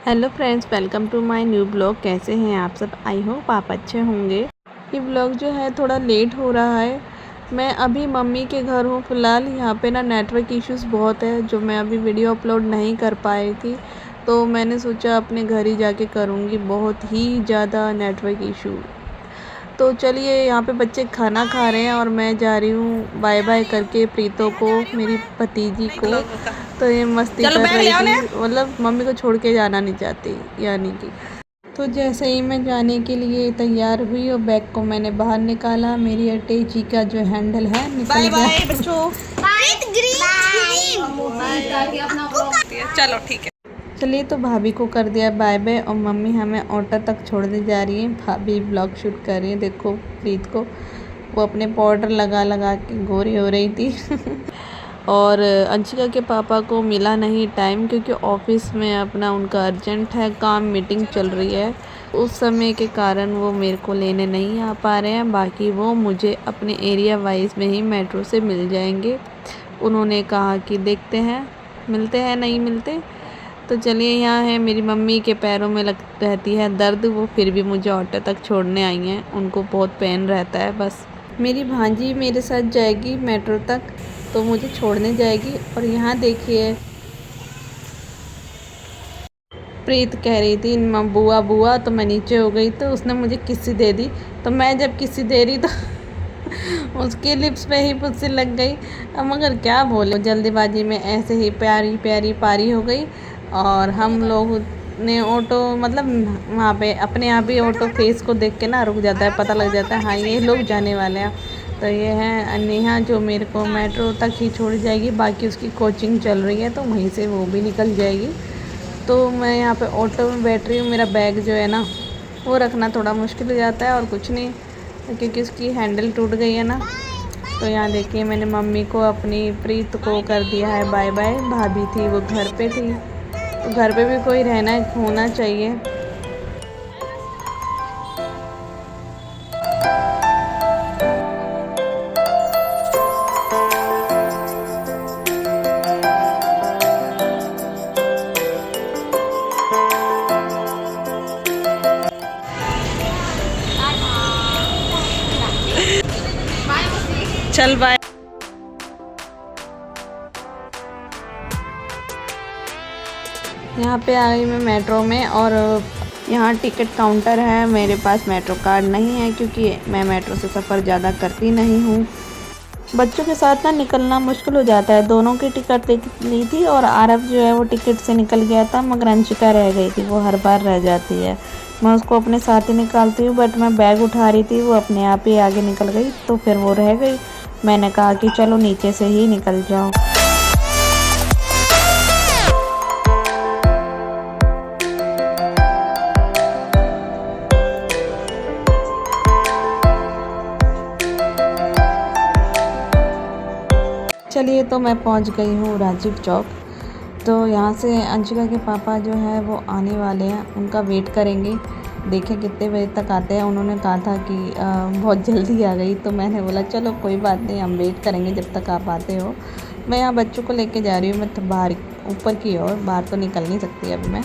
Hello friends, welcome to my new blog. कैसे हैं आप सब? आई होप आप अच्छे होंगे। ये ब्लॉग जो है थोड़ा लेट हो रहा है। मैं अभी मम्मी के घर हूँ फ़िलहाल। यहाँ पे ना नेटवर्क इश्यूज़ बहुत है, जो मैं अभी वीडियो अपलोड नहीं कर पाई थी, तो मैंने सोचा अपने घर ही जाके करूँगी। बहुत ही ज़्यादा नेटवर्क इशू। तो चलिए, यहाँ पे बच्चे खाना खा रहे हैं और मैं जा रही हूँ बाय बाय करके प्रीतो को, मेरी भतीजी को। तो ये मस्ती कर रही थी, मतलब मम्मी को छोड़ के जाना नहीं चाहती यानी कि। तो जैसे ही मैं जाने के लिए तैयार हुई और बैग को मैंने बाहर निकाला, मेरी अटैची का जो हैंडल है निकल गया। बच्चों चलो ठीक है। चलिए, तो भाभी को कर दिया बाय बाय और मम्मी हमें ऑटो तक छोड़ने जा रही है। भाभी ब्लॉग शूट कर रही है। देखो प्रीत को, वो अपने पाउडर लगा लगा के गोरी हो रही थी। और अंशिका के पापा को मिला नहीं टाइम, क्योंकि ऑफिस में अपना उनका अर्जेंट है काम, मीटिंग चल रही है। उस समय के कारण वो मेरे को लेने नहीं आ पा रहे हैं। बाकी वो मुझे अपने एरिया वाइज में ही मेट्रो से मिल जाएंगे। उन्होंने कहा कि देखते हैं मिलते हैं नहीं मिलते। तो चलिए, यहाँ है मेरी मम्मी के पैरों में रहती है दर्द, वो फिर भी मुझे ऑटो तक छोड़ने आई हैं। उनको बहुत पेन रहता है। बस मेरी भांजी मेरे साथ जाएगी मेट्रो तक, तो मुझे छोड़ने जाएगी। और यहाँ देखिए, प्रीत कह रही थी बुआ बुआ, तो मैं नीचे हो गई तो उसने मुझे किस्सी दे दी। तो मैं जब किस्सी दे रही तो उसके लिप्स पे ही पुस्सी लग गई। अब मगर क्या बोले, जल्दीबाजी में ऐसे ही प्यारी प्यारी पारी हो गई। और हम लोग ने ऑटो, मतलब वहाँ पे अपने आप ही ऑटो फेस को देख के ना रुक जाता है, पता लग जाता है हाँ ये लोग जाने वाले हैं। तो ये है नेहा, जो मेरे को मेट्रो तक ही छोड़ जाएगी। बाकी उसकी कोचिंग चल रही है तो वहीं से वो भी निकल जाएगी। तो मैं यहाँ पे ऑटो में बैठ रही हूँ। मेरा बैग जो है ना, वो रखना थोड़ा मुश्किल हो जाता है और कुछ नहीं, क्योंकि उसकी हैंडल टूट गई है ना। तो यहाँ देखिए, मैंने मम्मी को, अपनी प्रीत को कर दिया है बाय बाय। भाभी थी वो घर पे थी, तो घर पे भी कोई रहना होना चाहिए। चल बाय। यहाँ पे आ गई मैं मेट्रो में, और यहाँ टिकट काउंटर है। मेरे पास मेट्रो कार्ड नहीं है, क्योंकि मैं मेट्रो से सफ़र ज़्यादा करती नहीं हूँ। बच्चों के साथ ना निकलना मुश्किल हो जाता है। दोनों की टिकट ली थी और आरव जो है वो टिकट से निकल गया था, मगर अंशिका रह गई थी। वो हर बार रह जाती है। मैं उसको अपने साथ ही निकालती हूँ, बट मैं बैग उठा रही थी, वो अपने आप ही आगे निकल गई, तो फिर वो रह गई। मैंने कहा कि चलो नीचे से ही निकल जाओ। चलिए, तो मैं पहुंच गई हूँ राजीव चौक। तो यहाँ से अंशिका के पापा जो है वो आने वाले हैं, उनका वेट करेंगे। देखें कितने बजे तक आते हैं। उन्होंने कहा था कि बहुत जल्दी आ गई, तो मैंने बोला चलो कोई बात नहीं, हम वेट करेंगे जब तक आप आते हो। मैं यहाँ बच्चों को लेके जा रही हूँ, मैं तो बाहर ऊपर की ओर, बाहर तो निकल नहीं सकती अभी मैं।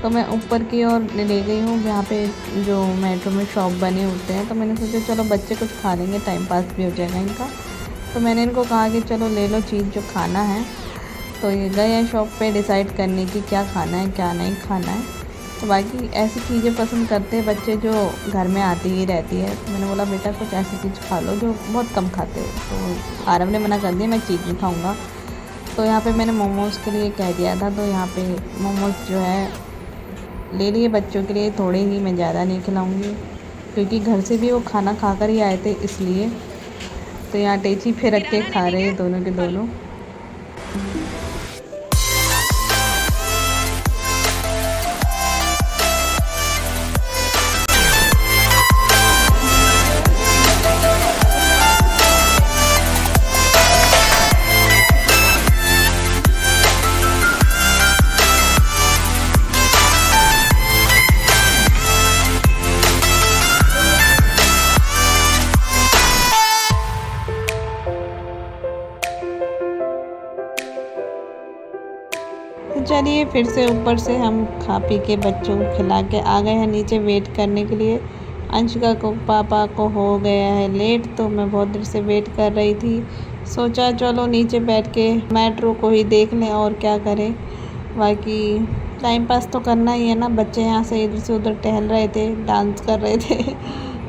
तो मैं ऊपर की ओर ले गई हूँ, जहाँ पे जो मेट्रो में शॉप बने होते हैं। तो मैंने सोचा चलो बच्चे कुछ खा लेंगे, टाइम पास भी हो जाएगा इनका। तो मैंने इनको कहा कि चलो ले लो चीज़ जो खाना है। तो ये गए हैं शॉप पे डिसाइड करने की क्या खाना है क्या नहीं खाना है। तो बाकी ऐसी चीज़ें पसंद करते हैं बच्चे जो घर में आती ही रहती है। तो मैंने बोला बेटा कुछ ऐसी चीज़ खा लो जो बहुत कम खाते हो। तो आरव ने मना कर दिया, मैं चीज़ नहीं खाऊँगा। तो यहाँ पे मैंने मोमोज़ के लिए कह दिया था, तो यहाँ पे मोमोज़ जो है ले लिए बच्चों के लिए। थोड़े ही, मैं ज़्यादा नहीं खिलाऊँगी, क्योंकि घर से भी वो खाना खा कर ही आए थे इसलिए। तो यहाँ टेची पे रख के खा रहे हैं दोनों के दोनों। चलिए फिर से ऊपर से हम खा पी के बच्चों को खिला के आ गए हैं नीचे वेट करने के लिए। अंशिका को पापा को हो गया है लेट, तो मैं बहुत देर से वेट कर रही थी। सोचा चलो नीचे बैठ के मेट्रो को ही देख लें और क्या करें, बाकी टाइम पास तो करना ही है ना। बच्चे यहाँ से इधर से उधर टहल रहे थे, डांस कर रहे थे।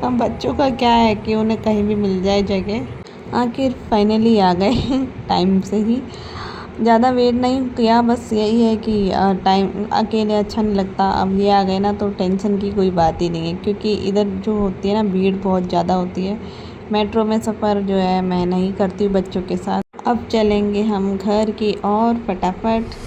हम बच्चों का क्या है कि उन्हें कहीं भी मिल जाए जगह। आखिर फाइनली आ गए टाइम से ही, ज़्यादा वेट नहीं किया, बस यही है कि टाइम अकेले अच्छा नहीं लगता। अब ये आ गए ना तो टेंशन की कोई बात ही नहीं है, क्योंकि इधर जो होती है ना भीड़ बहुत ज़्यादा होती है। मेट्रो में सफ़र जो है मैं नहीं करती हूँ बच्चों के साथ। अब चलेंगे हम घर की और फटाफट।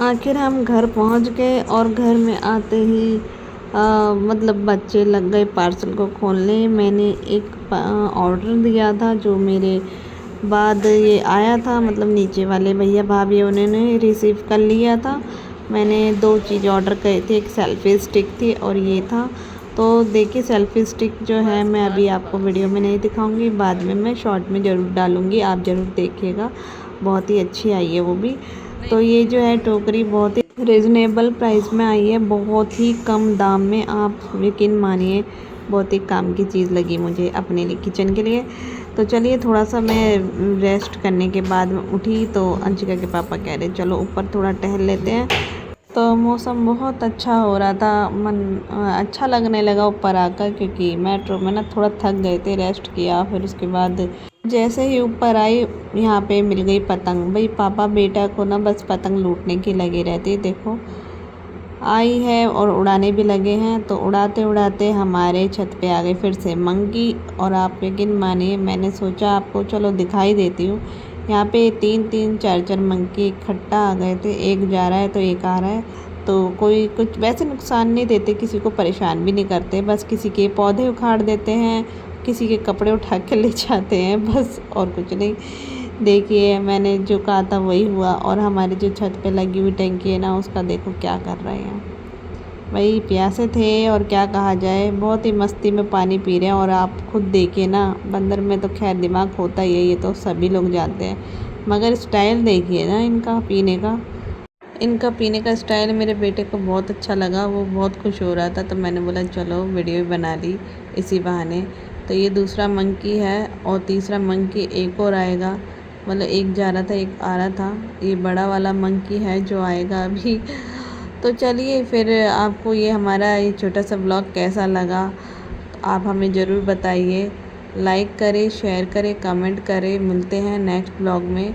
आखिर हम घर पहुंच गए और घर में आते ही मतलब बच्चे लग गए पार्सल को खोलने। मैंने एक ऑर्डर दिया था जो मेरे बाद ये आया था, मतलब नीचे वाले भैया भाभी उन्होंने रिसीव कर लिया था। मैंने 2 चीज़ ऑर्डर करे थे, एक सेल्फ़ी स्टिक थी और ये था। तो देखिए सेल्फ़ी स्टिक जो है मैं अभी आपको वीडियो में नहीं दिखाऊंगी, बाद में मैं शॉर्ट में ज़रूर डालूंगी, आप ज़रूर देखिएगा। बहुत ही अच्छी आई है वो भी। तो ये जो है टोकरी बहुत ही रिजनेबल प्राइस में आई है, बहुत ही कम दाम में, आप यकीन मानिए बहुत ही काम की चीज़ लगी मुझे अपने लिए किचन के लिए। तो चलिए थोड़ा सा मैं रेस्ट करने के बाद में उठी तो अंशिका के पापा कह रहे चलो ऊपर थोड़ा टहल लेते हैं। तो मौसम बहुत अच्छा हो रहा था, मन अच्छा लगने लगा ऊपर आकर, क्योंकि मेट्रो में ना थोड़ा थक गए थे, रेस्ट किया। फिर उसके बाद जैसे ही ऊपर आई यहाँ पे मिल गई पतंग। भाई पापा बेटा को ना बस पतंग लूटने की लगे रहते, देखो आई है और उड़ाने भी लगे हैं। तो उड़ाते उड़ाते हमारे छत पे आ गए फिर से मंकी। और आप यकीन मानिए मैंने सोचा आपको चलो दिखाई देती हूँ। यहाँ पे 3-3 4-4 मंकी इकट्ठा आ गए थे, एक जा रहा है तो एक आ रहा है। तो कोई कुछ वैसे नुकसान नहीं देते, किसी को परेशान भी नहीं करते, बस किसी के पौधे उखाड़ देते हैं, किसी के कपड़े उठा के ले जाते हैं, बस और कुछ नहीं। देखिए मैंने जो कहा था वही हुआ। और हमारी जो छत पे लगी हुई टंकी है ना उसका देखो क्या कर रहे हैं। वही प्यासे थे और क्या कहा जाए, बहुत ही मस्ती में पानी पी रहे हैं। और आप खुद देखिए ना, बंदर में तो खैर दिमाग होता ही है, ये तो सभी लोग जानते हैं, मगर स्टाइल देखिए ना इनका पीने का स्टाइल मेरे बेटे को बहुत अच्छा लगा, वो बहुत खुश हो रहा था। तो मैंने बोला चलो वीडियो बना ली इसी बहाने। तो ये दूसरा मंकी है और तीसरा मंकी एक और आएगा, मतलब एक जा रहा था एक आ रहा था। ये बड़ा वाला मंकी है जो आएगा अभी। तो चलिए फिर आपको ये हमारा ये छोटा सा ब्लॉग कैसा लगा आप हमें ज़रूर बताइए। लाइक करें, शेयर करें, कमेंट करें। मिलते हैं नेक्स्ट ब्लॉग में।